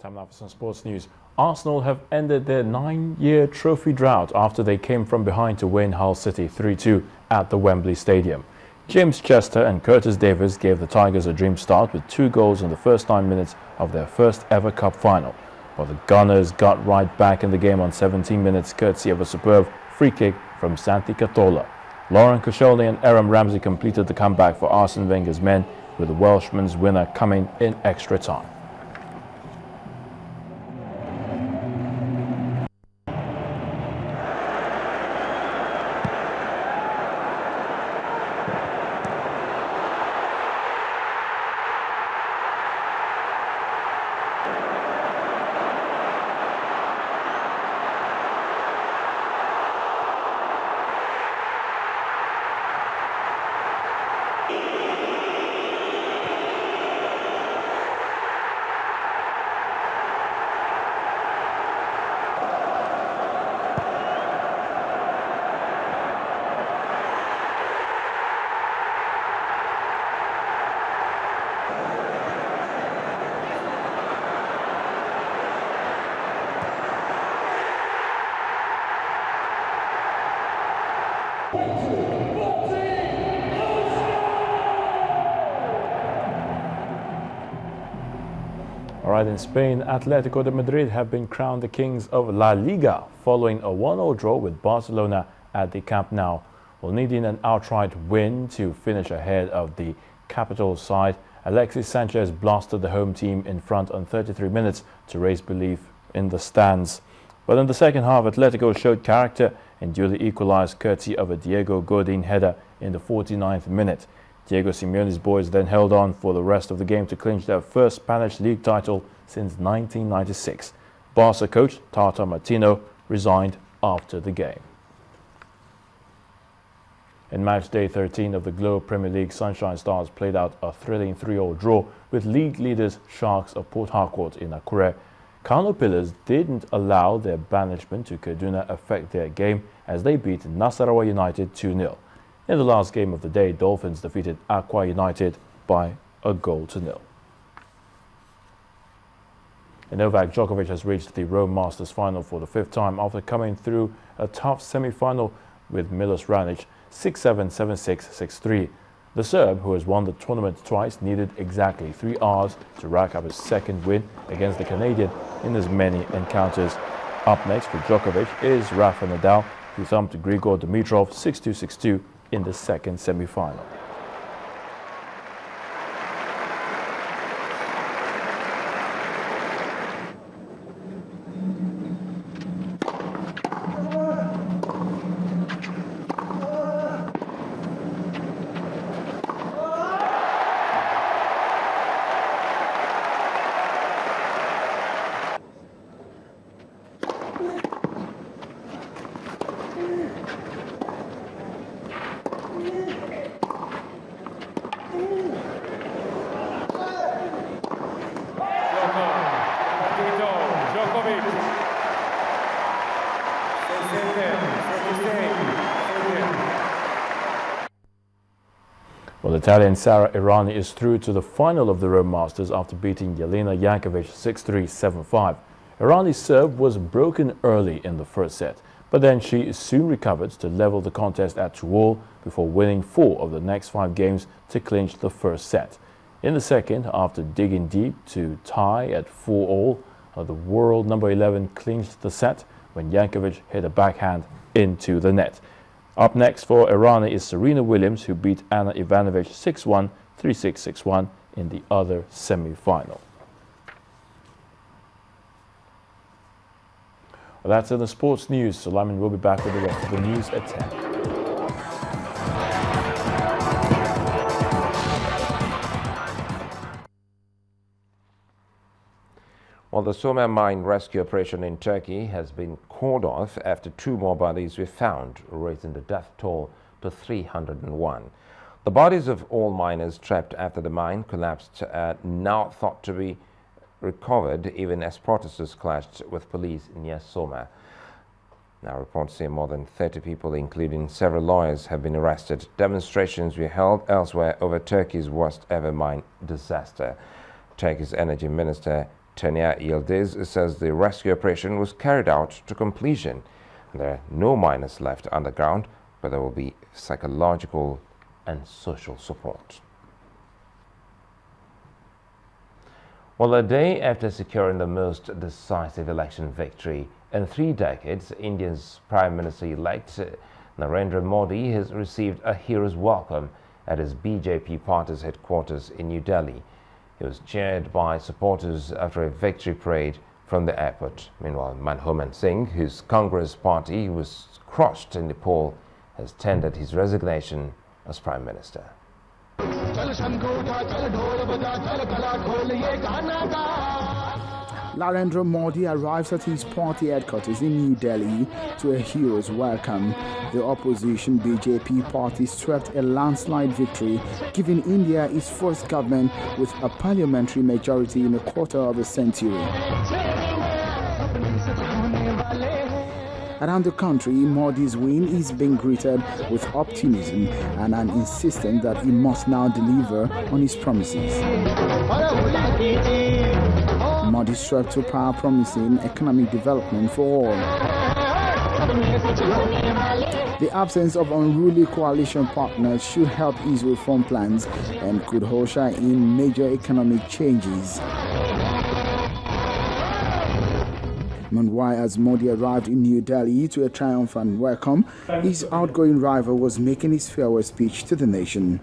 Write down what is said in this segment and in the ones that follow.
Time now for some sports news. Arsenal have ended their 9-year trophy drought after they came from behind to win Hull City 3-2 at the Wembley Stadium. James Chester and Curtis Davis gave the Tigers a dream start with 2 goals in the first 9 minutes of their first ever cup final. But the Gunners got right back in the game on 17 minutes courtesy of a superb free kick from Santi Cazorla. Lauren Koscielny and Aaron Ramsey completed the comeback for Arsene Wenger's men, with the Welshman's winner coming in extra time. Alright, in Spain, Atletico de Madrid have been crowned the kings of La Liga following a 1-0 draw with Barcelona at the Camp Nou. While needing an outright win to finish ahead of the capital side, Alexis Sanchez blasted the home team in front on 33 minutes to raise belief in the stands. But in the second half, Atletico showed character and duly equalized courtesy of a Diego Godin header in the 49th minute. Diego Simeone's boys then held on for the rest of the game to clinch their first Spanish league title since 1996. Barca coach Tata Martino resigned after the game. In match day 13 of the Globe Premier League, Sunshine Stars played out a thrilling 3-0 draw with league leaders Sharks of Port Harcourt in Akure. Kano Pillars didn't allow their banishment to Kaduna affect their game as they beat Nasarawa United 2-0. In the last game of the day, Dolphins defeated Aqua United by a 1-0. And Novak Djokovic has reached the Rome Masters final for the 5th time after coming through a tough semi-final with Milos Raonic 6-7, 7-6, 6-3. The Serb, who has won the tournament twice, needed exactly 3 hours to rack up his second win against the Canadian in as many encounters. Up next for Djokovic is Rafa Nadal, who thumped Grigor Dimitrov 6-2, 6-2 in the second semi-final. Well, Italian Sara Errani is through to the final of the Rome Masters after beating Jelena Jankovic 6-3, 7-5. Errani's serve was broken early in the first set, but then she soon recovered to level the contest at 2-2 before winning 4 of the next 5 games to clinch the first set. In the second, after digging deep to tie at 4-4, the world number 11 clinched the set when Jankovic hit a backhand into the net. Up next for Errani is Serena Williams, who beat Anna Ivanovic 6-1, 3-6, 6-1 in the other semi-final. Well, that's in the sports news. So Lyman will be back with the rest of the news at 10. Well, the Soma mine rescue operation in Turkey has been called off after 2 more bodies were found, raising the death toll to 301. The bodies of all miners trapped after the mine collapsed are now thought to be recovered, even as protesters clashed with police near Soma. Now, reports say more than 30 people, including several lawyers, have been arrested. Demonstrations were held elsewhere over Turkey's worst ever mine disaster. Turkey's energy minister Tania Yildiz says the rescue operation was carried out to completion. There are no miners left underground, but there will be psychological and social support. Well, a day after securing the most decisive election victory in 3 decades, India's Prime Minister-elect Narendra Modi has received a hero's welcome at his BJP party's headquarters in New Delhi. He was cheered by supporters after a victory parade from the airport. Meanwhile, Manmohan Singh, whose Congress party was crushed in the poll, has tendered his resignation as Prime Minister. Narendra Modi arrives at his party headquarters in New Delhi to a hero's welcome. The opposition BJP party swept a landslide victory, giving India its first government with a parliamentary majority in a quarter of a century. Around the country, Modi's win is being greeted with optimism and an insistence that he must now deliver on his promises. Modi swept to power promising economic development for all. The absence of unruly coalition partners should help his reform plans and could usher in major economic changes. Meanwhile, as Modi arrived in New Delhi to a triumphant welcome, his outgoing rival was making his farewell speech to the nation.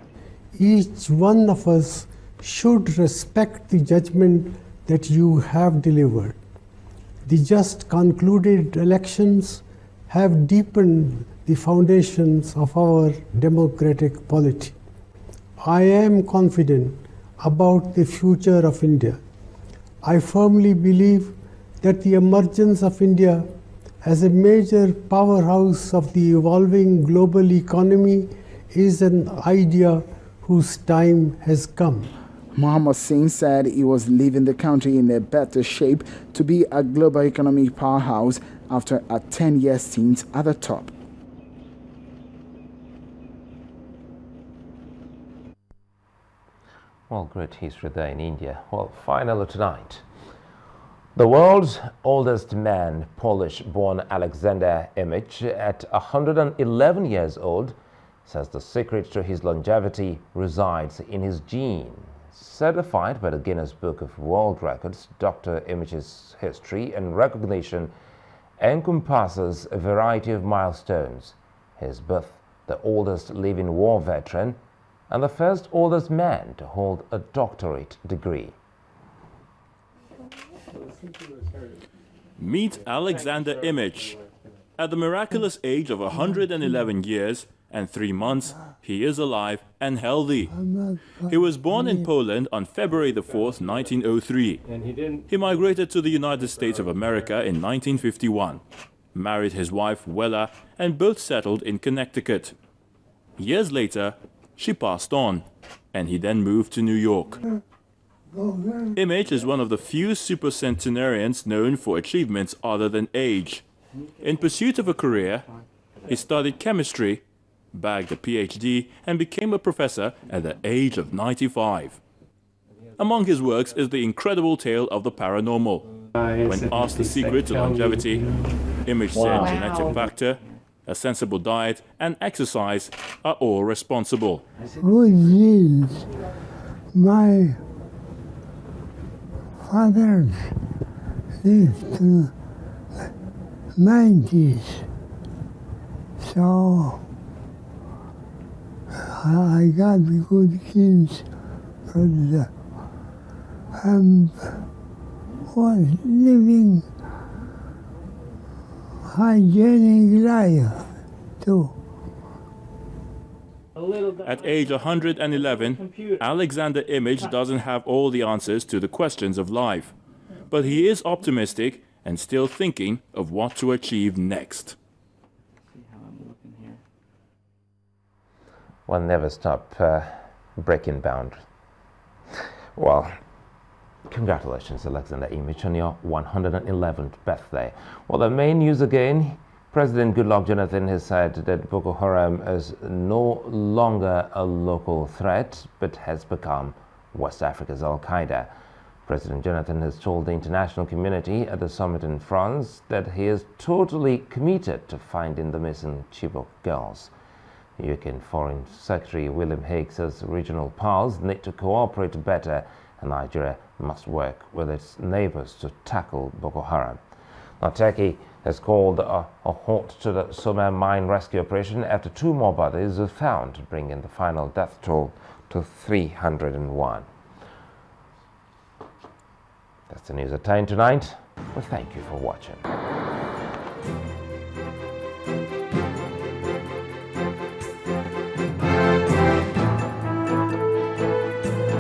Each one of us should respect the judgment that you have delivered. The just concluded elections have deepened the foundations of our democratic polity. I am confident about the future of India. I firmly believe that the emergence of India as a major powerhouse of the evolving global economy is an idea whose time has come. Manmohan Singh said he was leaving the country in a better shape to be a global economic powerhouse after a 10-year stint at the top. Well, great history there in India. Well, finally tonight, the world's oldest man, Polish-born Alexander Imich, at 111 years old, says the secret to his longevity resides in his gene. Certified by the Guinness Book of World Records, Dr. Imich's history and recognition encompasses a variety of milestones. He is both the oldest living war veteran and the first oldest man to hold a doctorate degree. Meet Alexander Imich. At the miraculous age of 111 years and 3 months, he is alive and healthy. He was born in Poland on February the 4th, 1903. He migrated to the United States of America in 1951, married his wife Wella, and both settled in Connecticut. Years later, she passed on, and he then moved to New York. Imich is one of the few supercentenarians known for achievements other than age. In pursuit of a career, he studied chemistry, bagged a PhD, and became a professor at the age of 95. Among his works is the incredible tale of the paranormal. When asked the secret to longevity, Imich said genetic factor, a sensible diet, and exercise are all responsible. Good genes. My father's lived to 90s, so I got the good genes from the was living hygienic life too. At age 111, Alexander Imich doesn't have all the answers to the questions of life, but he is optimistic and still thinking of what to achieve next. One never stop breaking boundaries. Well, congratulations, Alexander Imich, on your 111th birthday. Well, the main news again. President Goodluck Jonathan has said that Boko Haram is no longer a local threat, but has become West Africa's Al-Qaeda. President Jonathan has told the international community at the summit in France that he is totally committed to finding the missing Chibok girls. UK Foreign Secretary William Hague says regional powers need to cooperate better and Nigeria must work with its neighbors to tackle Boko Haram. Now, Turkey has called a halt to the Somer mine rescue operation after 2 more bodies were found, bringing the final death toll to 301. That's the news at 10 tonight. Well, thank you for watching.